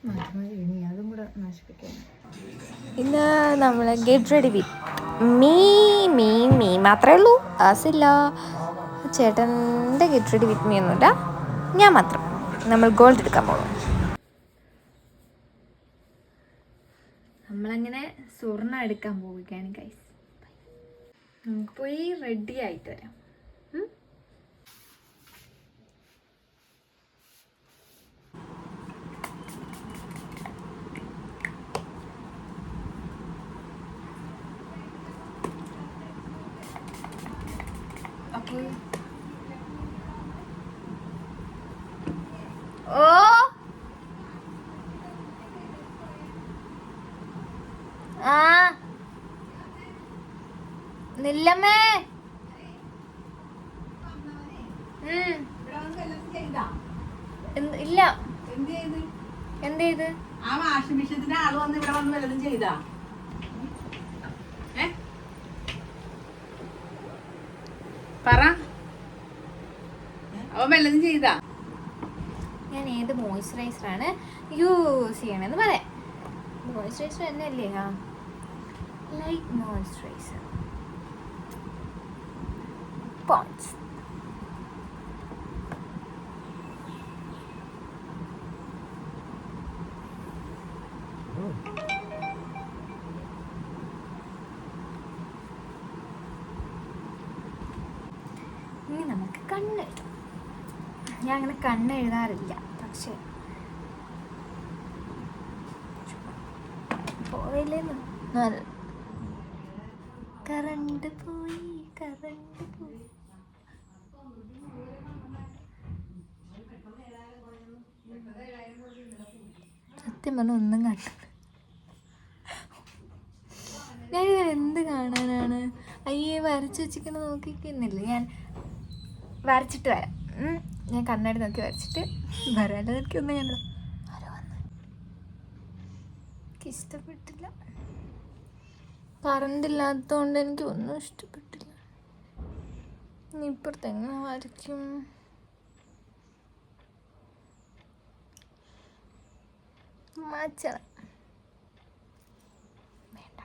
ഇനി അതും കൂടെ നശിപ്പിക്കണം. ഇന്ന് നമ്മൾ ഗെറ്റ് റെഡി വിത്ത് മീ മാത്രമേ ഉള്ളൂ. ആസില്ല, ചേട്ടൻ്റെ ഗെറ്റ് റെഡി വിത്ത് മീ ഒന്നുമില്ല, ഞാൻ മാത്രം. നമ്മൾ ഗോൾഡ് എടുക്കാൻ പോകും. നമ്മളങ്ങനെ സ്വർണ്ണം എടുക്കാൻ പോവുകയാണ് ഗൈസ്. നമുക്ക് പോയി റെഡി ആയിട്ട് വരാം. ഓ ആ നില്ലമ്മേ, ഇല്ല. എന്ത് ചെയ്ത്? ആ വാഷിംഗ് മെഷീന്റെ ആള് വന്ന് ഇവിടെ വന്ന് വല്ലതും ചെയ്താ? പറ, അവൻ വല്ലതും ചെയ്താ? ഞാൻ ഏത് മോയ്സ്ചറൈസറാണ് യൂസ് ചെയ്യണമെന്ന് പറയാം. മോയ്സ്ചറൈസർ തന്നെയല്ലേ? ആ, ലൈറ്റ് മോയ്സ്ചറൈസർ പോൺസ്. ഇനി നമുക്ക് കണ്ണെഴുതാം. ഞാൻ അങ്ങനെ കണ്ണെഴുതാറില്ല, പക്ഷെ പോയില്ലേന്ന്. കറണ്ട് പോയി. സത്യം പറഞ്ഞ ഒന്നും കണ്ടില്ല. ഞാനിത് എന്ത് കാണാനാണ്? അയ്യേ, വരച്ച് വെച്ചിരിക്കുന്ന നോക്കിക്കുന്നില്ല. ഞാൻ വരച്ചിട്ട് വരാം. ഞാൻ കണ്ണാടി നോക്കി വരച്ചിട്ട് വരാം. അല്ലാതെ എനിക്കൊന്നും കണ്ടോ എനിക്ക് ഇഷ്ടപ്പെട്ടില്ല. കറണ്ട് ഇല്ലാത്തതുകൊണ്ട് എനിക്ക് ഒന്നും ഇഷ്ടപ്പെട്ടില്ല. ഇനി ഇപ്പുറത്ത് എങ്ങനെ വരയ്ക്കും? മാച്ചണം. വേണ്ട,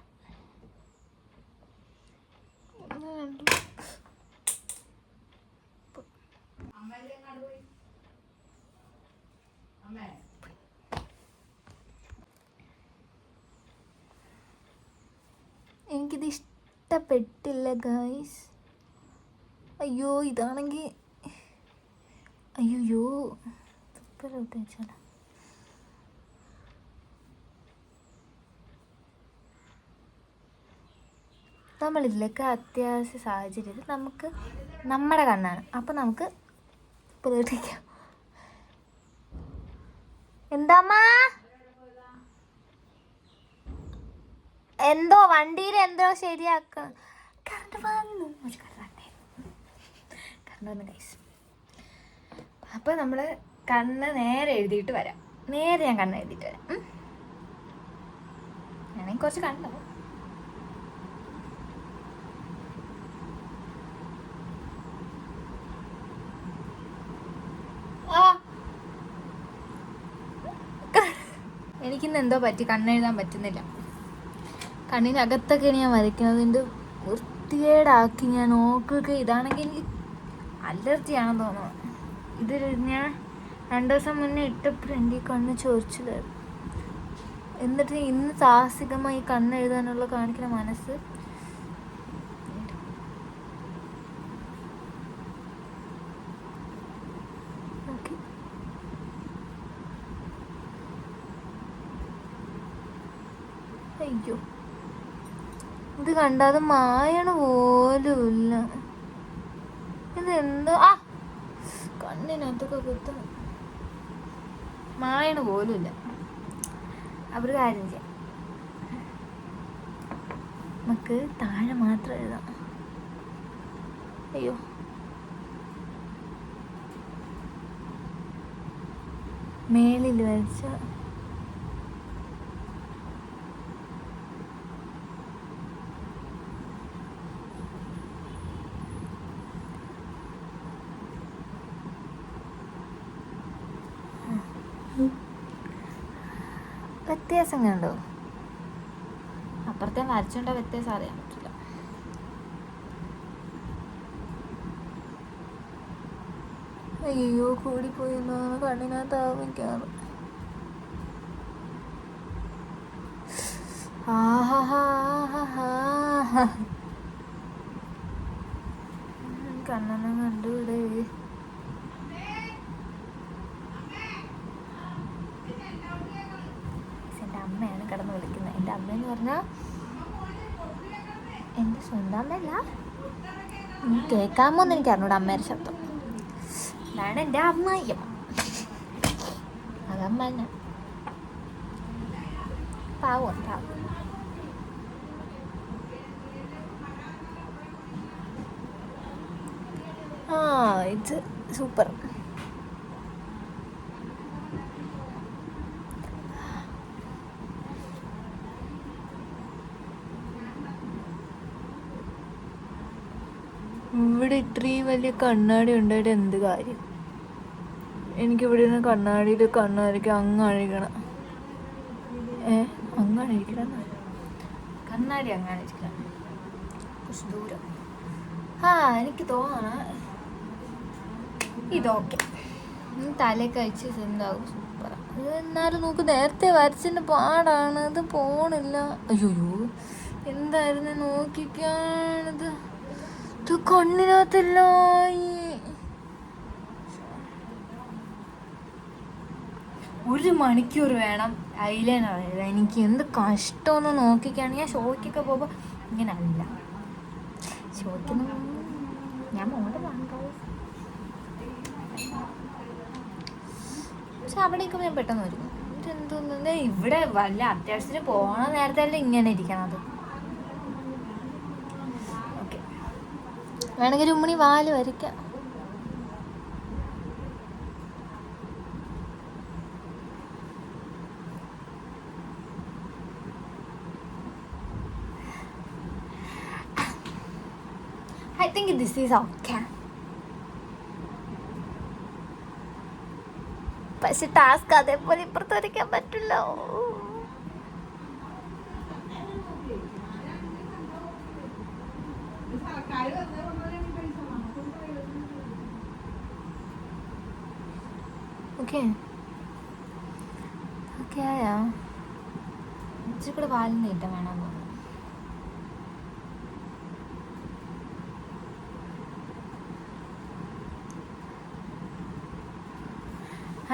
എനിക്കിത് ഇഷ്ടപ്പെട്ടില്ല ഗൈസ്. അയ്യോ, ഇതാണെങ്കിൽ അയ്യോ തുപ്പലോട്ട് വെച്ചാലോ. നമ്മളിതിലേക്ക് അത്യാവശ്യ സാഹചര്യത്തിൽ നമുക്ക് നമ്മുടെ കണ്ണാണ്, അപ്പം നമുക്ക് പ്രതീക്ഷിക്കാം. എന്താമ്മാ? എന്തോ വണ്ടിയിൽ എന്തോ ശരിയാക്കണം. കറണ്ട് വന്നു ഗൈസ്. അപ്പോൾ നമ്മൾ കണ്ണ് നേരെ എഴുതിയിട്ട് വരാം. നേരെ ഞാൻ കണ്ണ് എഴുതിയിട്ട് വരാം. ഞാനെങ്കിൽ കുറച്ച് കണ്ടോ. എനിക്കിന്ന് എന്തോ പറ്റി, കണ്ണെഴുതാൻ പറ്റുന്നില്ല. കണ്ണിനകത്തൊക്കെയാണ് ഞാൻ വരയ്ക്കുന്നത്. വൃത്തികേടാക്കി ഞാൻ നോക്കുക. ഇതാണെങ്കിൽ എനിക്ക് അലർജിയാണെന്ന് തോന്നുന്നു. ഇത് ഞാൻ 2 ദിവസം മുന്നേ ഇട്ടപ്പോൾ എൻ്റെ കണ്ണ് ചൊറിച്ചിലായിരുന്നു. എന്നിട്ട് ഇന്ന് സാഹസികമായി കണ്ണെഴുതാനുള്ള കാണിക്കുന്ന മനസ്സ്. അയ്യോ, ഇത് കണ്ടാതെ മായണ പോലും ഇല്ല. ഇതെന്തോ കണ്ണിനകത്തൊക്കെ കുത്തണം. മായണ പോലും ഇല്ല. അവർ കാര്യം ചെയ്യാം, നമുക്ക് താഴെ മാത്രം എഴുതാം. അയ്യോ, മേലിൽ വരച്ച വ്യത്യാസം കണ്ടോ? അപ്പുറത്തെ വരച്ചോണ്ട വ്യത്യാസം അറിയാൻ പറ്റില്ല. അയ്യോ കൂടിപ്പോയി എന്നാണ് കണ്ണിനകത്താവും മിക്കാറ്. കണ്ണനെ കണ്ടുവിടെ. എൻ്റെ അമ്മയാണ് കിടന്ന് വിളിക്കുന്നത്. എൻ്റെ അമ്മയെന്ന് പറഞ്ഞാൽ എൻ്റെ സ്വന്തം അമ്മയല്ല. കേൾക്കാമോന്ന് എനിക്ക് അറിഞ്ഞൂടെ അമ്മയുടെ ശബ്ദം. അതാണ് എൻ്റെ അമ്മായിയമ്മ. അതമ്മ തന്നെ. പാവം പാവം. ഇത് സൂപ്പർ. ഇവിടെ ഇത്രയും വലിയ കണ്ണാടി ഉണ്ടായിട്ട് എന്ത് കാര്യം? എനിക്കിവിടെ നിന്ന് കണ്ണാടിക്ക് അങ്ങ് അഴിക്കണം. അങ്ങ് അഴിക്കണം. കണ്ണാടി അങ്ങ് അഴിക്കണം. കുറച്ച് ദൂരം. എനിക്ക് തോന്നണം ഇതൊക്കെ തലയൊക്കെ അഴിച്ച് എന്താകും. സൂപ്പറാണ്. എന്നാലും നോക്ക്, നേരത്തെ വരച്ചതിൻ്റെ പാടാണ്. ഇത് പോണില്ല. അയ്യോ എന്തായിരുന്നു നോക്കിക്കാണിത്. ഇത് കണ്ണിനകത്തില്ല. ഒരു മണിക്കൂർ വേണം ഐലൈനർ എഴുതാൻ. എനിക്ക് എന്ത് കഷ്ടമൊന്ന് നോക്കിക്കാണ്. ഞാൻ ഷോയ്ക്കൊക്കെ പോകുമ്പോൾ ഇങ്ങനെ അല്ല. ഷോയ്ക്കൊന്നും ഞാൻ മോടെ വാങ്ങാം. പക്ഷെ അവിടേക്ക് ഞാൻ പെട്ടെന്ന് വരും. ഇതെന്തോന്ന് ഇവിടെ വല്ല അത്യാവശ്യത്തിന് പോകണ നേരത്തെ അല്ലേ ഇങ്ങനെ ഇരിക്കണത്. ഓക്കെ, വേണമെങ്കിൽ ഉമ്മണി വാല് വരയ്ക്കാം. I think this is okay. പക്ഷെ ടാസ്ക് അതേപോലെ ഇപ്പുറത്ത് വരയ്ക്കാൻ പറ്റില്ല. ഓക്കെ ഓക്കെ ആയാ? ഇച്ചിരി കൂടെ വാലിന് നീട്ടം വേണം തോന്നുന്നു.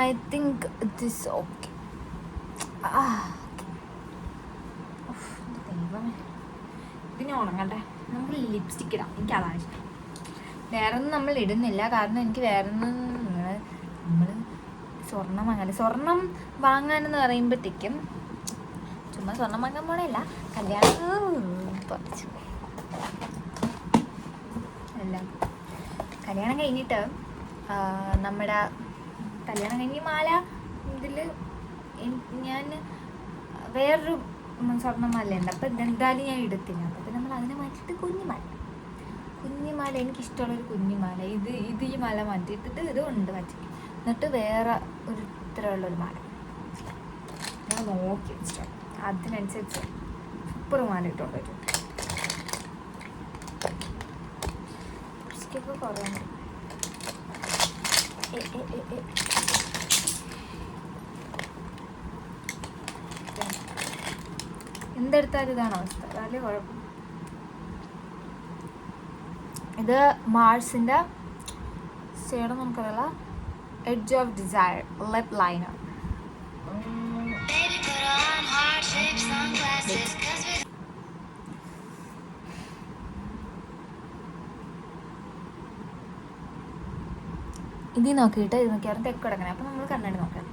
I think this okay. പിന്നെ ഉണങ്ങട്ടെ. നമുക്ക് ലിപ്സ്റ്റിക്ക് ഇടാം. എനിക്ക് അതാണ് ഇഷ്ടം. വേറെ ഒന്നും നമ്മൾ ഇടുന്നില്ല. കാരണം എനിക്ക് വേറെ ഒന്നും നമ്മൾ സ്വർണം വാങ്ങാനെന്ന് പറയുമ്പോഴത്തേക്കും ചുമ്മാ സ്വർണം വാങ്ങാൻ പോണില്ല. കല്യാണം കുറച്ച് എല്ലാം കല്യാണം കഴിഞ്ഞിട്ട് നമ്മുടെ കല്യാണം കഴിഞ്ഞ് മാല ഇതിൽ ഞാൻ വേറൊരു സ്വർണ്ണമാല ഉണ്ട്. അപ്പോൾ ഇതെന്തായാലും ഞാൻ എടുത്തില്ല. അപ്പോൾ നമ്മൾ അതിനെ മാറ്റിയിട്ട് കുഞ്ഞിമാല എനിക്കിഷ്ടമുള്ളൊരു കുഞ്ഞിമാല. ഇത് ഈ മാല മാറ്റിയിട്ടിട്ട് ഇത് ഉണ്ട് വച്ചിട്ട്, എന്നിട്ട് വേറെ ഒരു ഇത്രയുള്ളൊരു മാല ഞാൻ നോക്കി വെച്ചിട്ടുണ്ട്. അതിനനുസരിച്ച് സൂപ്പർ മാല ഇട്ടുകൊണ്ട് വരും. ലിപ്സ്റ്റിക്കൊക്കെ കുറേ എന്തെടുത്താലും ഇതാണ് അവസ്ഥ. വലിയ കുഴപ്പം. ഇത് മാർസിൻ്റെ ഷെയ്ഡ് നമുക്കറിയില്ല. Edge of desire lip liner. ഇതിൽ നോക്കിയിട്ട് ഇത് നോക്കിയാൽ തെക്ക് കിടക്കണേ. അപ്പം നമ്മൾ കണ്ണാടി നോക്കാം.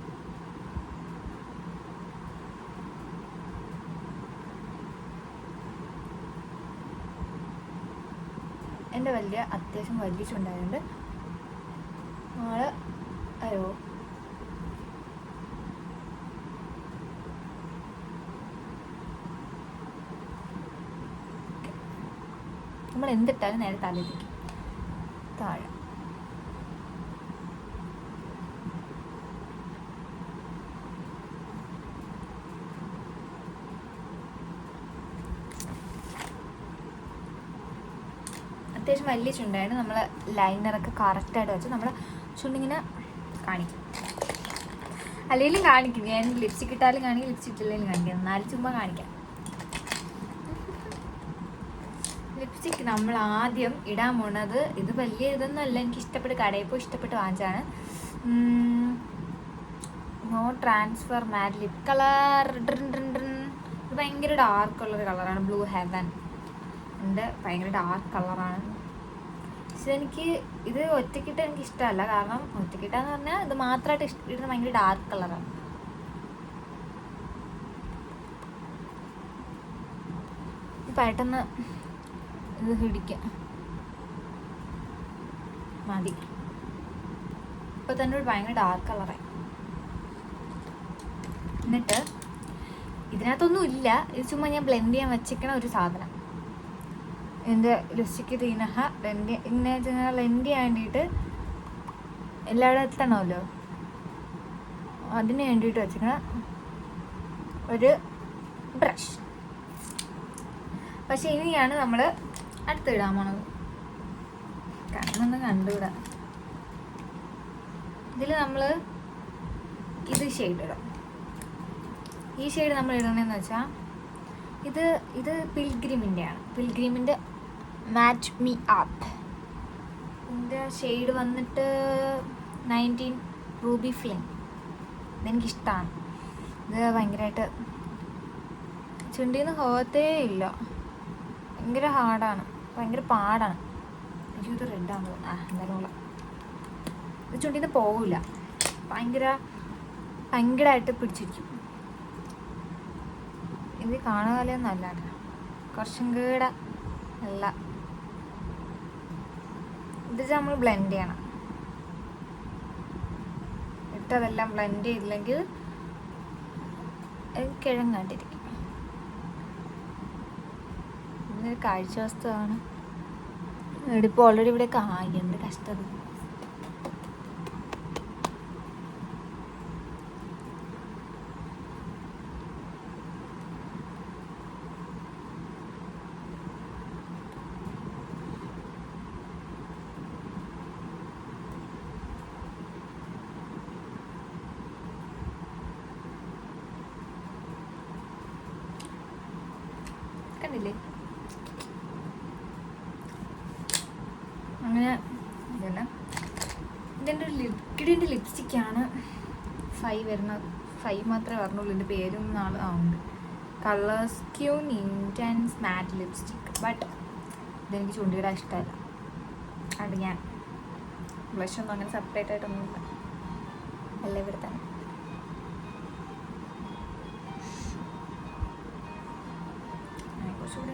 എൻ്റെ അത്യാവശ്യം വലിയ ചുണ്ടായതുകൊണ്ട് നാളെ അയ്യോ നമ്മൾ എന്തിട്ടാലും നേരെ തലയിലേക്ക് താഴെ. അത്യാവശ്യം വലിയ ചുണ്ടാണ്. നമ്മൾ ലൈനറൊക്കെ കറക്റ്റായിട്ട് വെച്ച് നമ്മൾ ചുണ്ടിങ്ങനെ കാണിക്കും. അല്ലെങ്കിലും കാണിക്കും. ഞാൻ ലിപ്സ്റ്റിക് ഇട്ടാലും കാണിക്കും, ലിപ്സ്റ്റിക് ഇട്ടില്ലെങ്കിലും കാണിക്കാം. എന്നാലും ചുമ്മാ കാണിക്കാം. ലിപ്സ്റ്റിക് നമ്മൾ ആദ്യം ഇടാൻ പോണത്, ഇത് വലിയ ഇതൊന്നും അല്ല, എനിക്ക് ഇഷ്ടപ്പെട്ട് കടയിൽ പോയി ഇഷ്ടപ്പെട്ട് വാങ്ങിച്ചാണ്. No transfer matte lip colour. ഇത് ഭയങ്കര ഡാർക്കുള്ളൊരു കളറാണ്. ബ്ലൂ ഹെവൻ ഉണ്ട്. ഭയങ്കര ഡാർക്ക് കളറാണ്. പക്ഷെ എനിക്ക് ഇത് ഒറ്റക്കിട്ട് എനിക്ക് ഇഷ്ടമല്ല. കാരണം ഒറ്റക്കിട്ടാന്ന് പറഞ്ഞാൽ ഇത് മാത്രമായിട്ട് ഇടുന്ന ഭയങ്കര ഡാർക്ക് കളറാണ്. പെട്ടെന്ന് ഇത് പിടിക്കാം മതി. ഇപ്പൊ തന്നെ ഒരു ഭയങ്കര ഡാർക്ക് കളറായി. എന്നിട്ട് ഇതിനകത്തൊന്നും ഇല്ല, ഇത് ചുമ്മാ ഞാൻ ബ്ലെൻഡ് ചെയ്യാൻ വെച്ചിരിക്കണ ഒരു സാധനം. എൻ്റെ ലിപ്സ്റ്റിക്ക് തീനഹ ബ്ലെൻഡ് ഇങ്ങനെ ബ്ലെൻഡ് ചെയ്യാൻ വേണ്ടിയിട്ട് എല്ലാവരും എത്തണമല്ലോ, അതിന് വേണ്ടിയിട്ട് വെച്ചിരിക്കണ ഒരു ബ്രഷ്. പക്ഷെ ഇനിയാണ് നമ്മൾ അടുത്തിടാൻ പോണത്. കണ്ണൊന്ന് കണ്ടുവിടാം. ഇതിൽ നമ്മൾ ഇത് ഷെയ്ഡ് ഇടാം. ഈ ഷെയ്ഡ് നമ്മൾ ഇടണമെന്ന് വെച്ചാൽ ഇത് പിൽഗ്രിമിൻ്റെ ആണ്. പിൽഗ്രിമിൻ്റെ മാച്ച് മീ അപ്പ്. ഇതിൻ്റെ ഷെയ്ഡ് വന്നിട്ട് 19 റൂബി ഫ്ലെയിം. ഇതെനിക്കിഷ്ടമാണ്. ഇത് ഭയങ്കരമായിട്ട് ചുണ്ടിൽ നിന്ന് പോകത്തേ ഇല്ല. ഭയങ്കര ഹാർഡാണ്, ഭയങ്കര പാടാണ്. എനിക്ക് ഇത് റെഡാണ് എന്തായാലും ഇത് ചുണ്ടിൽ നിന്ന് പോകില്ല. ഭയങ്കരമായിട്ട് പിടിച്ചിരിക്കും. ഇത് കാണുകാലൊന്നും അല്ല, കുറച്ചും കൂടെ അല്ല. ഇത് നമ്മൾ ബ്ലെൻഡ് ചെയ്യണം. ഇട്ടതെല്ലാം ബ്ലെൻഡ് ചെയ്തില്ലെങ്കിൽ കിഴങ്ങാണ്ടിരിക്കും. ഇതൊരു കാഴ്ച വസ്തുവാണ്. ഇപ്പോൾ ഓൾറെഡി ഇവിടെ കായുണ്ട്. കഷ്ടത. കണ്ടില്ലേ? അങ്ങനെ ഇതല്ല. ഇതെൻ്റെ ഒരു ലിക്വിഡിൻ്റെ ലിപ്സ്റ്റിക്കാണ്. 5 മാത്രമേ പറഞ്ഞുള്ളൂ. എൻ്റെ പേരും ഉണ്ട്. Colours queen intense mat lipstick. But ഇതെനിക്ക് ചുണ്ടിയിടാൻ ഇഷ്ടമല്ല. അത് ഞാൻ ബ്ലഷൊന്നും അങ്ങനെ സെപ്പറേറ്റ് ആയിട്ടൊന്നുമില്ല. അല്ല ഇവിടെ തന്നെ. കുറച്ചുകൂടി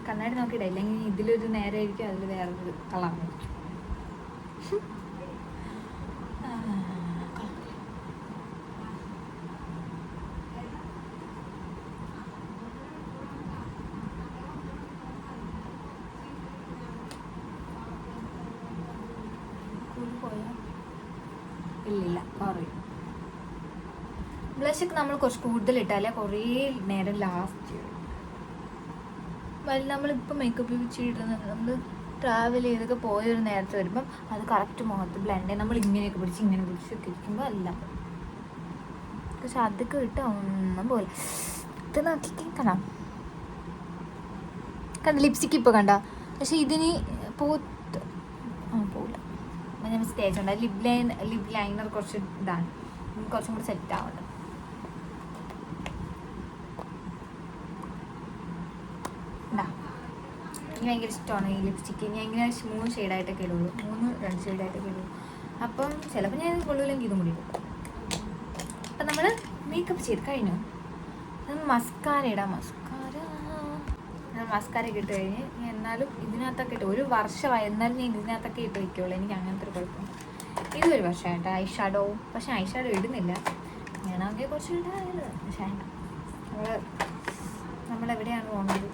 കണ്ണാടി നോക്കിയിട. ഇല്ലെങ്കിൽ ഇതിലൊരു നേരെ ആയിരിക്കും, അതിൽ വേറൊരു കളറായിരിക്കും. ഇല്ലില്ല, കുറയും. ബ്ലഷൊക്കെ നമ്മൾ കുറച്ച് കൂടുതൽ ഇട്ടാലേ കുറേ നേരം ലാസ്റ്റ് ചെയ്യും. നമ്മളിപ്പോൾ മേക്കപ്പ് വെച്ചിടുന്നത് നമ്മൾ ട്രാവൽ ചെയ്തൊക്കെ പോയൊരു നേരത്തെ വരുമ്പം അത് കറക്റ്റ് മുഖത്ത് ബ്ലെൻഡ് ചെയ്ത് നമ്മൾ ഇങ്ങനെയൊക്കെ പിടിച്ചൊക്കെ ഇരിക്കുമ്പോൾ അല്ല. പക്ഷെ അതൊക്കെ ഇട്ട് ഒന്നും പോലെ ഇത് നോക്കി കാണാം. കണ്ട ലിപ്സ്റ്റിക്ക് ഇപ്പോൾ കണ്ട. പക്ഷെ ഇതിന് പോകില്ല. ഞാൻ സ്റ്റേജ് ഉണ്ട്. ലിപ് ലൈനർ കുറച്ച് ഇതാണ്, കുറച്ചും കൂടി സെറ്റ് ആവുന്നുണ്ട്. എനിക്ക് ഭയങ്കര ഇഷ്ടമാണ് ഈ ലിപ്സ്റ്റിക്ക്. ഞാൻ ഇങ്ങനെ 3 ഷെയ്ഡായിട്ടൊക്കെ ഇടുള്ളൂ. 2 ഷെയ്ഡായിട്ടൊക്കെ ഇടുള്ളൂ. അപ്പം ചിലപ്പോൾ ഞാൻ കൊള്ളില്ലെങ്കിൽ ഇതും കൂടി ഇടും. അപ്പം നമ്മൾ മേക്കപ്പ് ചെയ്ത് കഴിഞ്ഞു. മസ്കാര ഇടാം. മസ്കാരയൊക്കെ ഇട്ട് കഴിഞ്ഞ് എന്നാലും ഇതിനകത്തൊക്കെ ഇട്ട് 1 വർഷമായി. എന്നാലും ഞാൻ ഇതിനകത്തൊക്കെ ഇട്ട് വയ്ക്കുള്ളൂ. എനിക്ക് അങ്ങനത്തെ ഒരു കുഴപ്പം. ഇതൊരു വർഷമായിട്ട് ഐ ഷാഡോ. പക്ഷെ ഐ ഷാഡോ ഇടുന്നില്ല. ഞാനാകെ കുറച്ച് ഇടാറുണ്ട്. പക്ഷേ നമ്മളെവിടെയാണ് പോകുന്നത്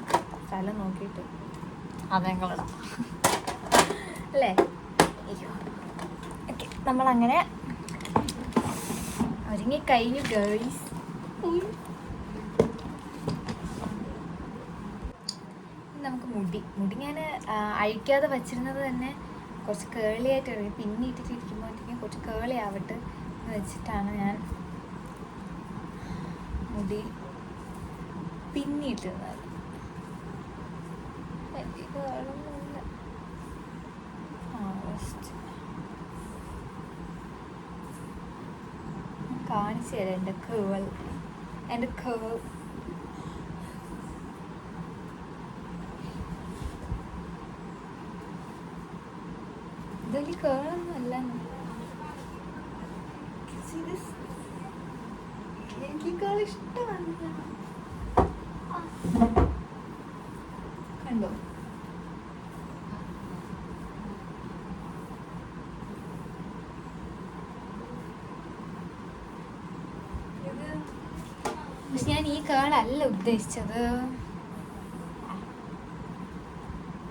സ്ഥലം നോക്കിയിട്ട് അതങ്ങളിടാം അല്ലേ? ഓക്കെ, നമ്മളങ്ങനെ ഒരുങ്ങി കഴിഞ്ഞു ഗേൾസ്. നമുക്ക് മുടി ഞാൻ അഴിക്കാതെ വച്ചിരുന്നത് തന്നെ കുറച്ച് കേളിയായിട്ട് ഇറങ്ങി പിന്നിട്ടിട്ടിരിക്കുമ്പോഴത്തേക്കും കുറച്ച് കേളി ആവട്ടെ എന്ന് വെച്ചിട്ടാണ് ഞാൻ മുടി പിന്നിട്ടിരുന്നത്. വലിയ കേളൊന്നുമില്ല. കാണിച്ചു തരാം എൻ്റെ കേൾ. ഇതൊരു കേളൊന്നും അല്ല. എനിക്ക് കേൾ ഇഷ്ടമല്ല. കണ്ടോ? പക്ഷെ ഞാൻ ഈ കേളല്ല ഉദ്ദേശിച്ചത്.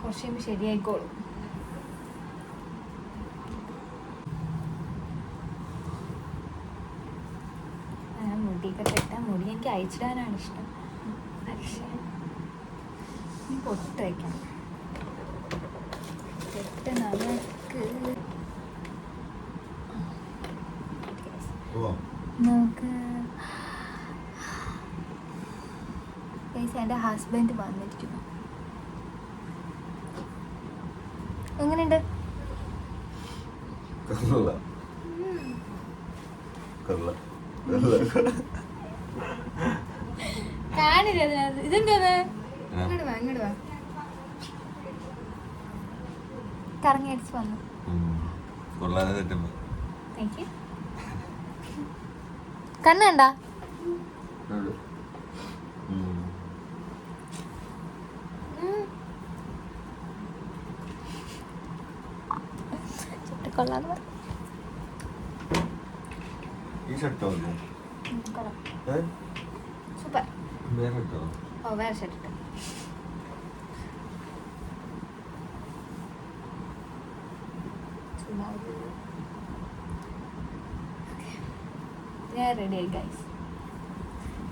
കുറച്ച് കഴിയുമ്പോൾ ശരിയായിക്കോളും. മുടിയൊക്കെ കെട്ടാൻ മുടി എനിക്ക് അയച്ചിടാനാണ് ഇഷ്ടം. പക്ഷേ പൊട്ട് വയ്ക്കണം. കെട്ട് നമുക്ക് എൻ്റെ ഹസ്ബൻഡ് വന്നിരിക്കുന്നു. എങ്ങനെയുണ്ട്? കാണില്ല അതിനകത്ത്. ഇതെന്താ? ഇങ്ങോട്ട് വാ, ഇങ്ങോട്ട് വാ. കറങ്ങി അടിച്ച് വന്നു. കണ്ണുണ്ടാ? കൊള്ളാന്ന് സൂപ്പർ. ഓ വേറെ ഷർട്ട് ഇട്ടു. ഞാൻ റെഡിയായി ഗൈസ്.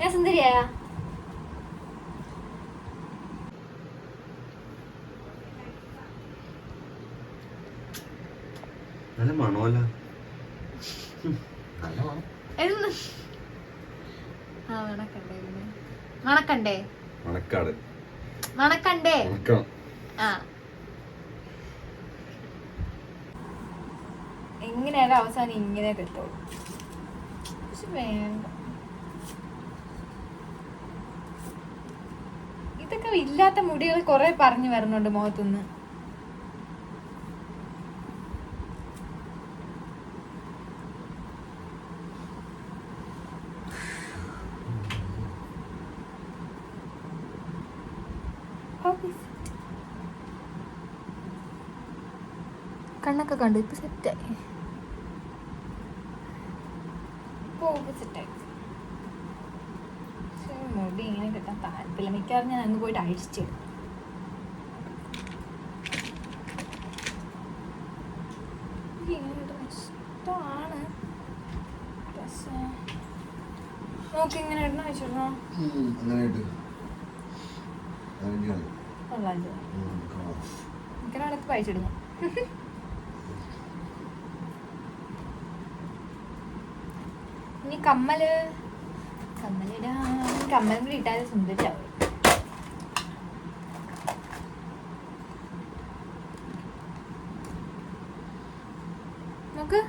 ഞാൻ സുന്ദരിയായ നല്ല മണമല്ല. മണക്കണ്ടേ? മണക്കാട് മണക്കണ്ടേ? ആ എങ്ങനെയായാലും അവസാനം ഇങ്ങനെ കിട്ടുള്ളൂ. പക്ഷെ വേണ്ട, ഇതൊക്കെ ഇല്ലാത്ത മുടികൾ കുറെ പറഞ്ഞു വരുന്നുണ്ട് മുഖത്തുനിന്ന്. കണ്ണൊക്കെ കണ്ടു. ഇപ്പൊ സെറ്റായി. സെറ്റായി. മുടി ഇങ്ങനെ കിട്ടാൻ താല്പര്യം. മിക്കവാറും ഞാൻ അങ്ങ് പോയിട്ട് അഴിച്ചിടും. ഇഷ്ടമാണ്. പക്ഷേ നോക്കി ഇങ്ങനെ ഇടണം. അഴിച്ചിടണോ? എനിക്കനടക്ക് അഴിച്ചിടുന്നു. ഇനി കമ്മലും കൂടി ഇട്ടാലും സുന്ദരിയാവും. നോക്ക്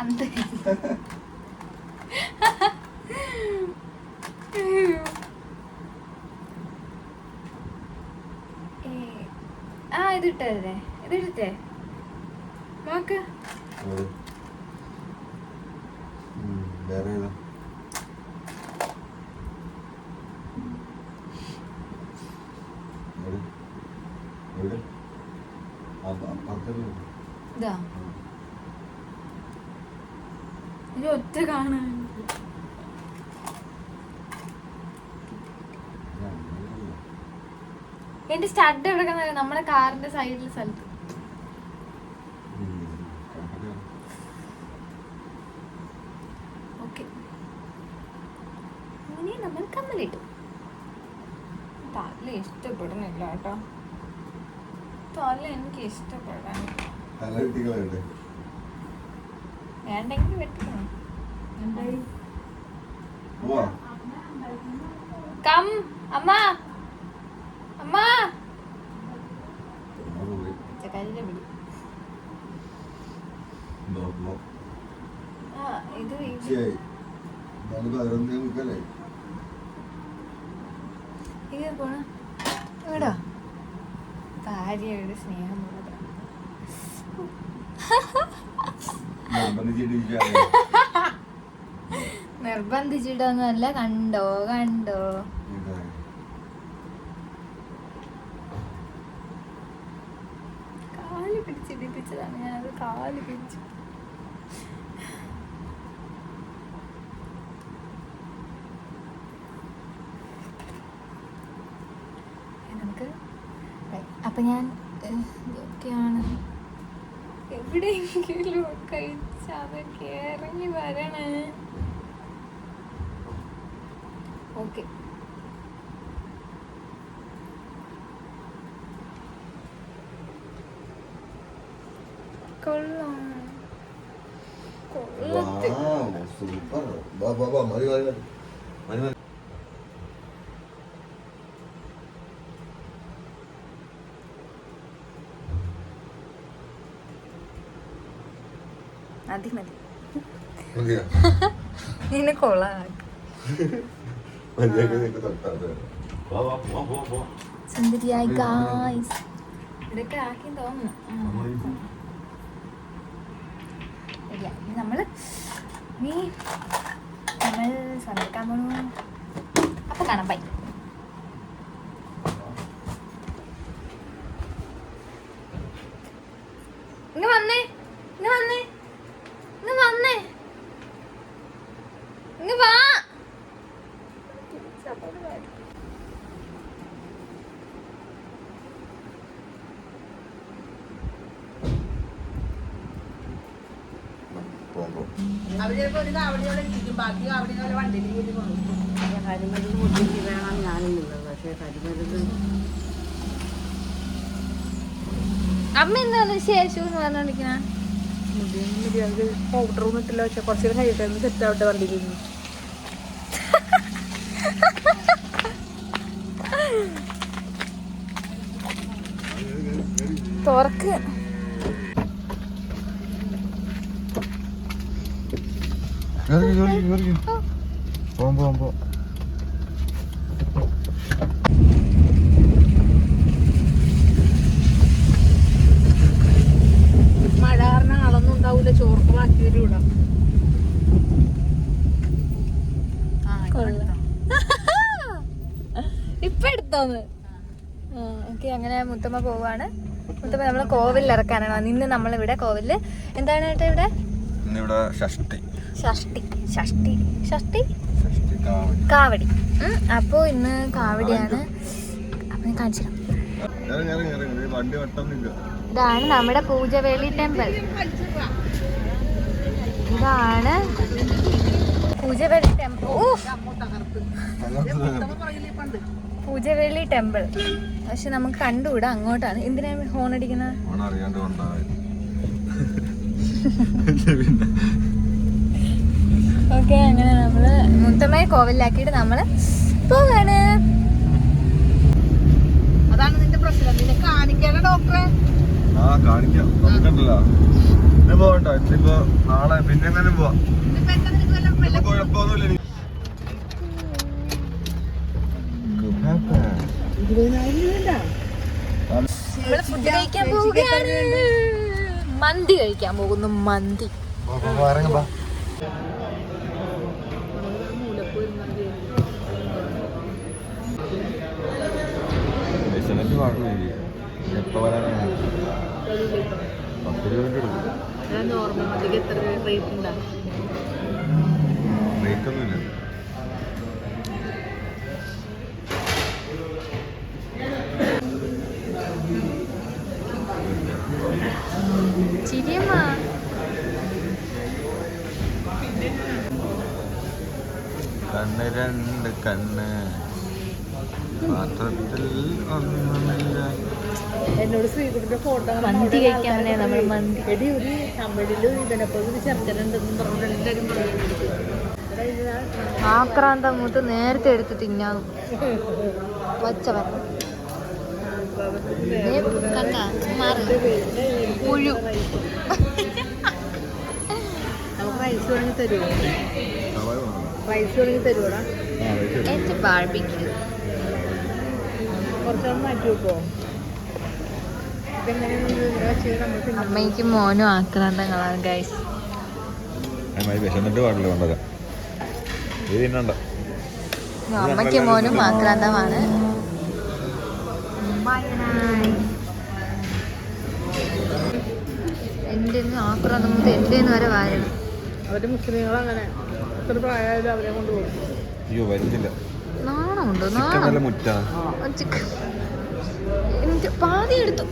അന്ത് ഇതിട്ടല്ലേ? ഇതിട്ടേ നോക്ക്. ഇതാ ഇത് ഒറ്റ കാണാൻ. എന്റെ സ്റ്റഡ് എവിടെ നമ്മുടെ കാറിന്റെ സൈഡിലെ സ്ഥലത്ത്. തല ഇഷ്ടപ്പെടുന്നില്ല കേട്ടോ. തല എനിക്ക് ഇഷ്ടപ്പെടാൻ വേണ്ടെങ്കിൽ വെട്ടണം. കം അമ്മ അമ്മ പച്ചക്കറിയുടെ പിടി. ഇത് ഇത് പോണ ഇവിടോ ഭാര്യയുടെ സ്നേഹം നിർബന്ധിച്ചിട്ടൊന്നുമല്ല. കണ്ടോ കണ്ടോ കാല് പിടിച്ചിടിപ്പിച്ചതാണ് ഞാനത്. കാല് പിടിച്ചു. നമുക്ക് അപ്പൊ ഞാൻ ഇതൊക്കെയാണ്. എവിടെയെങ്കിലും കഴിച്ചതൊക്കെ ഇറങ്ങി വരണേ. ഓക്കെ കൊള്ളാം. മതി മതി നിന്നെ കൊള്ളാം. സുന്ദരിയായി ഗായ്സ് ഇവിടെയൊക്കെ ആക്കി തോന്നുന്നു. ഇല്ല നമ്മൾ സ്വന്തക്കാൻ പോണു. അപ്പൊ കാണാം. ബൈ. ഇങ്ങ് വന്നേ ഇങ്ങ് വന്നേ ഇങ്ങ് വന്നേ ഇങ്ങ് വാ. അവര് ചിലപ്പോ ഒരു കാവടിയോടെ ഇരിക്കും. ബാക്കി കാവടിയോടെ വണ്ടിയിൽ കൂട്ടി കൊണ്ടുപോകും. കരിമരുന്ന് മുട്ടിക്ക് വേണം ഞാനും നിന്നത്. പക്ഷെ കരിമരുന്ന് അമ്മ എന്താണ് ശേഷം എന്ന് പറഞ്ഞോണ്ടിരിക്കണ? പൗഡർ ഒന്നും ഇട്ടില്ല. പക്ഷെ കുറച്ച് കഴിയട്ടെ സെറ്റ് ആവട്ടെ വണ്ടിയിൽ. തുറക്ക്. മഴ കാരണം ആളൊന്നും ഉണ്ടാവൂല. ചോർക്ക് ബാക്കി വരും ഇവിടെ. ഇപ്പൊ എടുത്തോന്ന്. ഓക്കെ അങ്ങനെ മുത്തമ്മ പോവാണ്. മുത്തമ്മ നമ്മള് കോവിലിൽ ഇറക്കാനാണ്. ഇന്ന് നമ്മളിവിടെ കോവില് എന്താണ് കേട്ടോ ഇവിടെ കാവടി. അപ്പൊ ഇന്ന് കാവടിയാണ്. അപ്പൊ ഞാൻ കാണിച്ചു തരാം. ഇതാണ് നമ്മുടെ പൂജവേലി ടെമ്പിൾ. ഇതാണ് പൂജവേലി ടെമ്പിൾ. പൂജവേലി ടെമ്പിൾ. പക്ഷെ നമുക്ക് കണ്ടുകൂടാ അങ്ങോട്ടാണ്. എന്തിനാണ് ഹോൺ അടിക്കുന്നത്? ഓക്കെ അങ്ങനെ നമ്മള് മുത്തമ്മയെ കോവിലാക്കിയിട്ട് നമ്മള് പോവാണ്. അതാണ് നിന്റെ പ്രശ്നം. നിന്നെ കാണിക്കാണ് ഡോക്ടറെ. കാണിക്കാം. നമുക്കുണ്ടല്ലോ ഇന്ന് പോകണ്ട. ഇന്നിപ്പോ നാളെ പിന്നെ എങ്ങനെ പോവാം. കുഴപ്പമൊന്നുമില്ല. നമ്മള് ഫുഡ് കഴിക്കാൻ പോവുകയാണ്. മന്തി കഴിക്കാൻ പോകുന്നു. മന്തി. എപ്പോ വരാനാണ്? 10 രൂപ എടുക്കും. നോർമൽ മന്തിക്ക് എത്ര റേറ്റ് ഉണ്ടാവും? റേറ്റ് ഒന്നുമില്ല. ചിരിയമ്മ. കണ്ണ് രണ്ട് കണ്ണ് പാത്രത്തിൽ ഒന്നുമില്ല. എന്നോട് ശ്രീകുട്ടിന്റെ ഫോട്ടോ മന്തി കഴിക്കാൻ വേണ്ടിയാ നമ്മൾ മന്തി. എടി ഒരു തമിഴിലും ഇതിനെപ്പോലെ ഒരു ചർച്ചലുണ്ടെന്നും പറഞ്ഞു എല്ലാവരും പറയുന്നത്. ആക്രാന്തം മൂത്ത് നേരത്തെ എടുത്ത് തിന്നാന്നു വച്ചവൻ പുഴു. നമുക്ക് റൈസ് വേണമെങ്കിൽ തരുമോ? സവാള വേണം. റൈസ് വേണമെങ്കിൽ തരുമോടാ? എന്റെ ബാർബിക്യൂ കുറച്ചൊന്ന് മാറ്റി വെക്കോ? ഇതെങ്ങനെയാണ് അമ്മയ്ക്കും മോനും ആക്രാന്തങ്ങളാണ് ഗൈസ്. വിശന്നിട്ട് പാടില്ല കൊണ്ടത് ഇത് തിന്നണ്ട. അമ്മയ്ക്കും മോനും ആക്രാന്തമാണ്. എൻ്റെ ആക്രാന്തം മുതൽ എൻ്റെ വരെ വാരണം. അവര് മുസ്ലിങ്ങളങ്ങനെ എത്ര പ്രായമായാലും അവരെ കൊണ്ട് പോകും. അയ്യോ വരുന്നില്ല. നാണമുണ്ടോ? ചിക്കൻ നല്ല മുറ്റാ. എനിക്ക് പാതി എടുത്തു.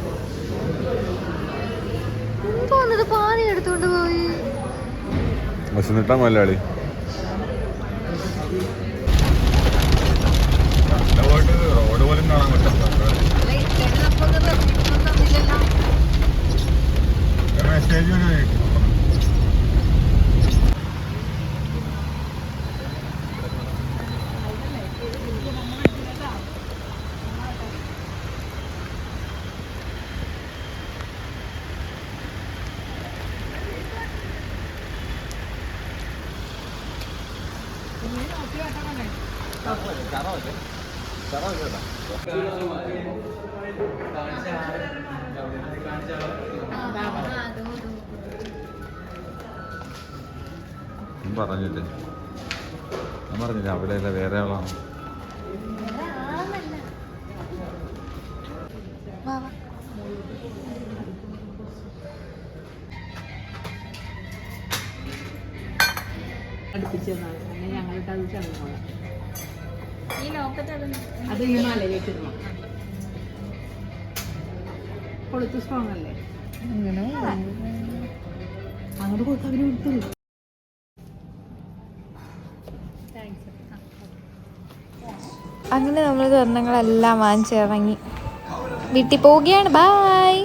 എന്തോന്നത് പാതി എടുത്തോണ്ട് പോയി. വിശന്നിട്ടാ മലയാളി. റോഡ് പോലും കാണാൻ പറ്റില്ല. മെസ്സേജ് പറഞ്ഞില്ലേ, ഞാൻ പറഞ്ഞില്ല അവിടെ അല്ല വേറെ ആളാണ്. അടുപ്പിച്ച് ഞങ്ങൾക്ക് അത് ചെന്നോളാം. ഈ ലോക്കത്തെ അത് ഈ മലയിലേക്ക് ഇടണം. കൊളുത്ത് സ്ട്രോങ് അല്ലേ? അങ്ങോട്ട് കൊടുത്ത് അവര് കൊടുത്തു. അങ്ങനെ നമ്മൾ സ്വർണ്ണങ്ങളെല്ലാം വാങ്ങിച്ചിറങ്ങി വീട്ടിൽ പോവുകയാണ്. ബായ്.